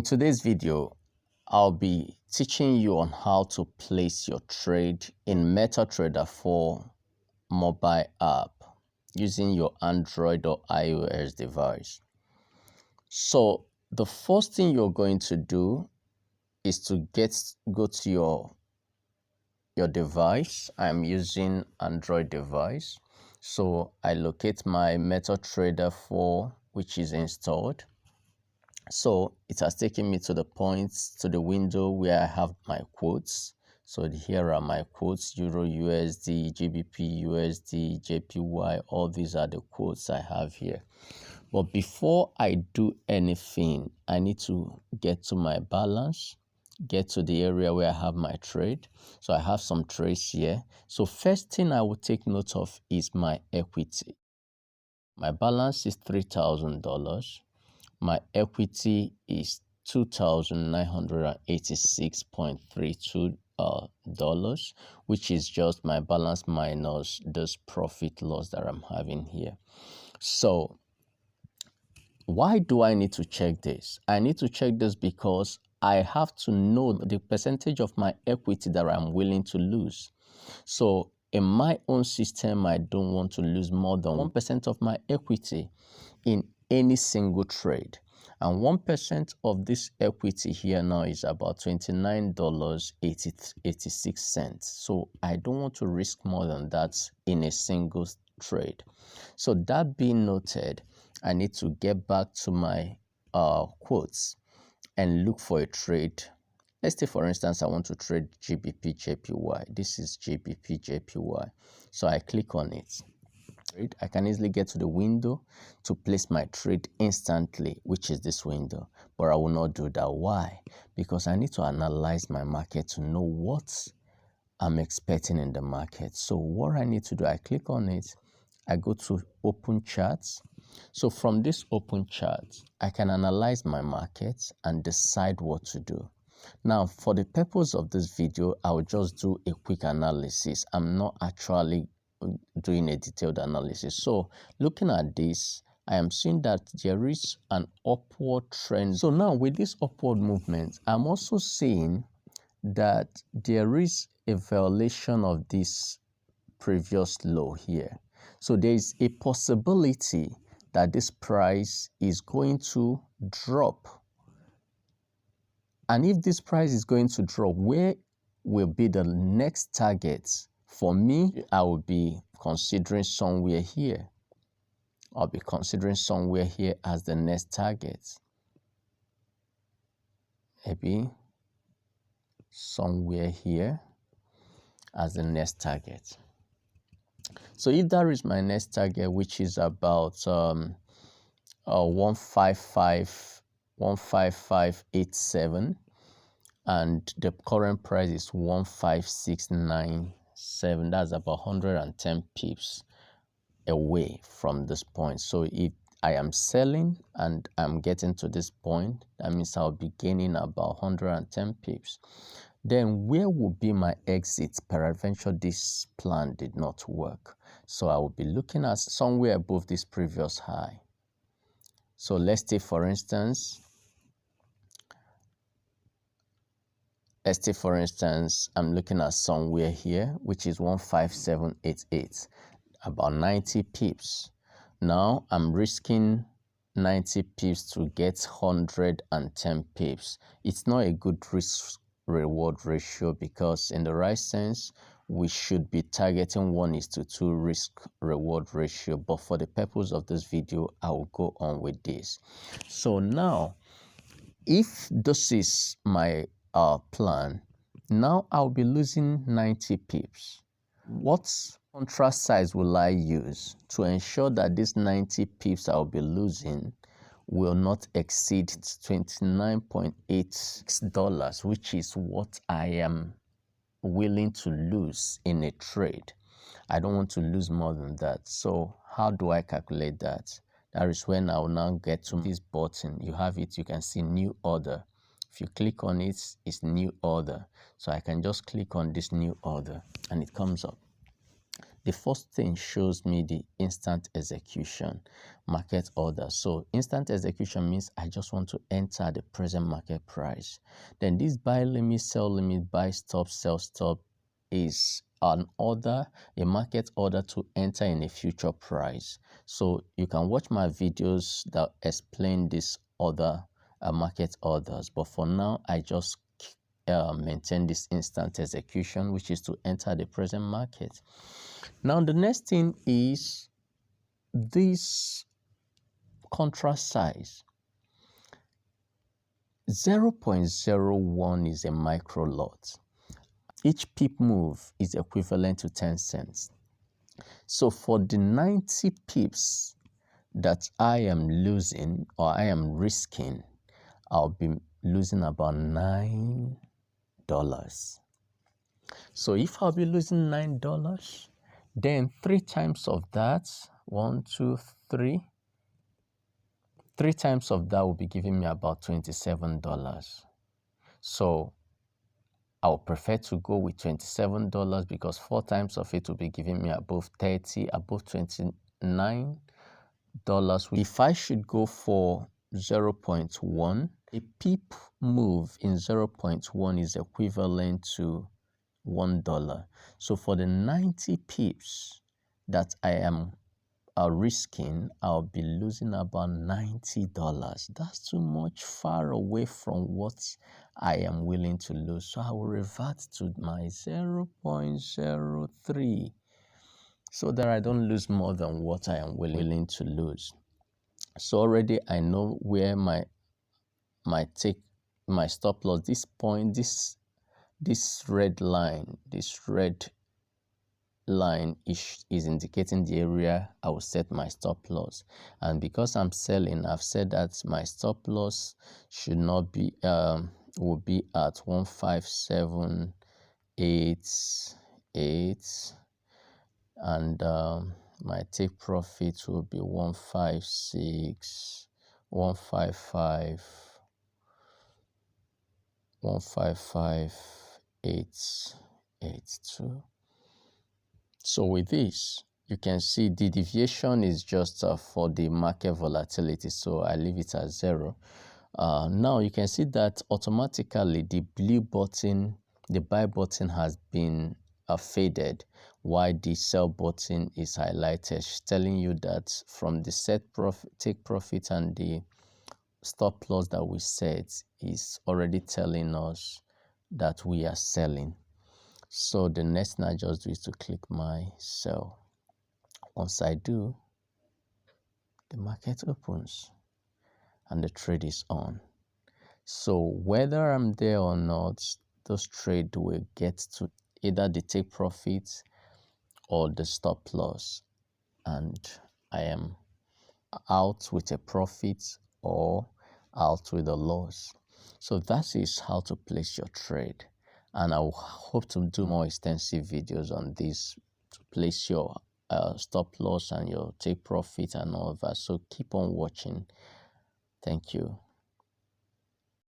today's video, I'll be teaching you on how to place your trade in MetaTrader 4 mobile app using your Android or iOS device. So the first thing you're going to do is to go to your device. I'm using Android device. So I locate my MetaTrader 4, which is installed. So it has taken me to the window where I have my quotes. So here are my quotes: Euro USD, GBP USD, JPY. All these are the quotes I have here. But before I do anything, I need to get to my balance, get to the area where I have my trade. So I have some trades here. So first thing I will take note of is my equity. My balance is $3,000. My equity is $2,986.32 dollars, which is just my balance minus this profit loss that I'm having here. So why do I need to check this? I need to check this because I have to know the percentage of my equity that I'm willing to lose. So in my own system, I don't want to lose more than 1% of my equity in any single trade. And 1% of this equity here now is about $29.86. So I don't want to risk more than that in a single trade. So that being noted, I need to get back to my quotes and look for a trade. Let's say, for instance, I want to trade GBP JPY. This is GBP JPY. So I click on it. I can easily get to the window to place my trade instantly, which is this window. But I will not do that. Why? Because I need to analyze my market to know what I'm expecting in the market. So what I need to do, I click on it. I go to open charts. So from this open chart, I can analyze my market and decide what to do. Now, for the purpose of this video, I'll just do a quick analysis. I'm not actually doing a detailed analysis. So looking at this, I am seeing that there is an upward trend. So now with this upward movement, I'm also seeing that there is a violation of this previous low here. So there is a possibility that this price is going to drop. And if this price is going to drop, where will be the next target? For me, I will be considering somewhere here. I'll be considering somewhere here as the next target. Maybe somewhere here as the next target. So if that is my next target, which is about 155.87, and the current price is 156.97, that's about 110 pips away from this point. So if I am selling and I'm getting to this point, that means I'll be gaining about 110 pips. Then where will be my exit? Peradventure this plan did not work. So I will be looking at somewhere above this previous high. So let's take, for instance, I'm looking at somewhere here, which is 157.88, about 90 pips. Now I'm risking 90 pips to get 110 pips. It's not a good risk reward ratio, because in the right sense, we should be targeting 1:2 risk reward ratio. But for the purpose of this video, I will go on with this. So now, if this is my plan, now I'll be losing 90 pips. What contrast size will I use to ensure that this 90 pips I'll be losing will not exceed $29.86, which is what I am willing to lose in a trade? I don't want to lose more than that. So how do I calculate that? That is when I will now get to this button. You have it, you can see new order. If you click on it, it's new order. So I can just click on this new order and it comes up. The first thing shows me the instant execution market order. So instant execution means I just want to enter the present market price. Then this buy limit, sell limit, buy stop, sell stop is an order, a market order to enter in a future price. So you can watch my videos that explain this other market orders, but for now I just maintain this instant execution, which is to enter the present market. Now the next thing is this contrast size. 0.01 is a micro lot. Each pip move is equivalent to 10 cents. So for the 90 pips that I am losing or I am risking, I'll be losing about $9. So if I'll be losing $9, then 3 times of that, 1, 2, 3, 3 times of that will be giving me about $27. So I would prefer to go with $27 because 4 times of it will be giving me above 30, above $29. If I should go for 0.1, a pip move in 0.1 is equivalent to $1. So for the 90 pips that I am risking, I'll be losing about $90. That's too much far away from what I am willing to lose. So I will revert to my 0.03 so that I don't lose more than what I am willing to lose. So already I know where my stop loss, this point, this red line, is indicating the area I will set my stop loss. And because I'm selling, I've said that my stop loss should not be will be at 15788, and my take profit will be 155.882. So with this, you can see the deviation is just for the market volatility. So I leave it at 0. Now you can see that automatically the blue button, the buy button, has been faded, while the sell button is highlighted, telling you that from the set profit, take profit, and the stop loss that we set is already telling us that we are selling. So the next thing I just do is to click my sell. Once I do, the market opens and the trade is on. So whether I'm there or not, those trades will get to either the take profit or the stop loss, and I am out with a profit or out with a loss. So that is how to place your trade, and I will hope to do more extensive videos on this to place your stop loss and your take profit and all of that. So keep on watching. Thank you.